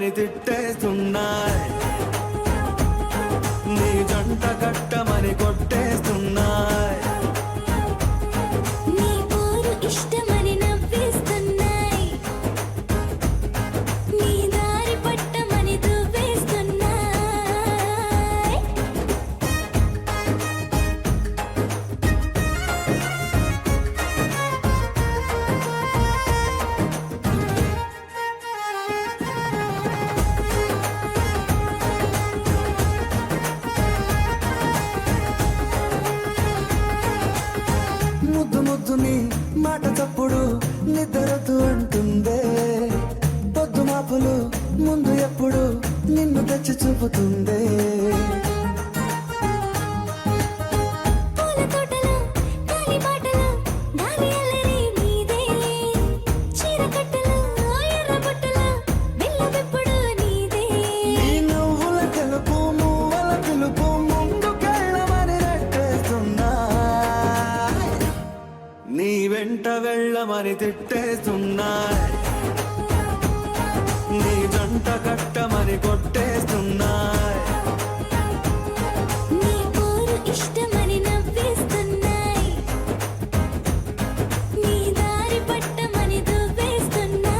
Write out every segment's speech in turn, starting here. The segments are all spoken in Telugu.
వెళ్ళమని తిట్టేస్తున్నాయి, నీ జంట కట్టమని కొట్టేస్తున్నాయి. నీ పోరు ఇష్టమని నవ్విస్తున్నాయి, నీ దారి పట్టమని దువ్వేస్తున్నాయి. ముద్దు ముద్దు నీ మాట తప్పుడు నిద్రతు అంటుందే, పొద్దు మాపులు ముందు ఎప్పుడు నిన్ను తెచ్చి చూపుతుందే. పూల తోటలో గాలి బాటలో గాలి అల్లరి నీదే, చీర కట్టలో ఎర్ర బొట్టులో వెళ్ళవెప్పుడు నీదే. నీ నువ్వుల తెలుపు మువ్వల పిలుపు ముందుకెళ్ళమని నెట్టేస్తున్నాయి, నీ వెంట వెళ్ళమని తిట్టేస్తున్నాయి, నీ జంట కట్టమని కొట్టేస్తున్నాయి. నీ పోరు ఇష్టమని నవ్విస్తున్నాయి, నీ దారి పట్టమని దువ్వేస్తున్నాయి.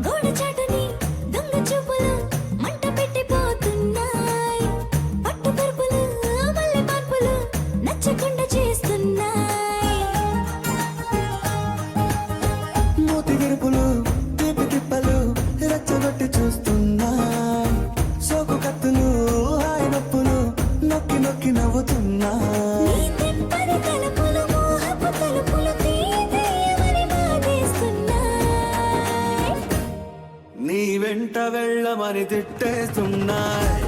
గోడ చాటుని దొంగ చూపులు మంట పెట్టిపోతున్నాయి, పట్టు పరుపులు మల్లె మార్పులు నచ్చకుండా చేస్తున్నాయి. మూతి విరుపులు తీపి తిప్పలు రెచ్చగొట్టి చూస్తున్నాయి, సోకు కత్తులు హాయి నొప్పులు నొక్కి నొక్కి నవ్వుతున్నాయి. నీ తెప్పని తలుపులు మోహపు తలుపులు తీయమని బాధేస్తున్నాయి, నీ వెంట వెళ్ళమని తిట్టేస్తున్నాయి,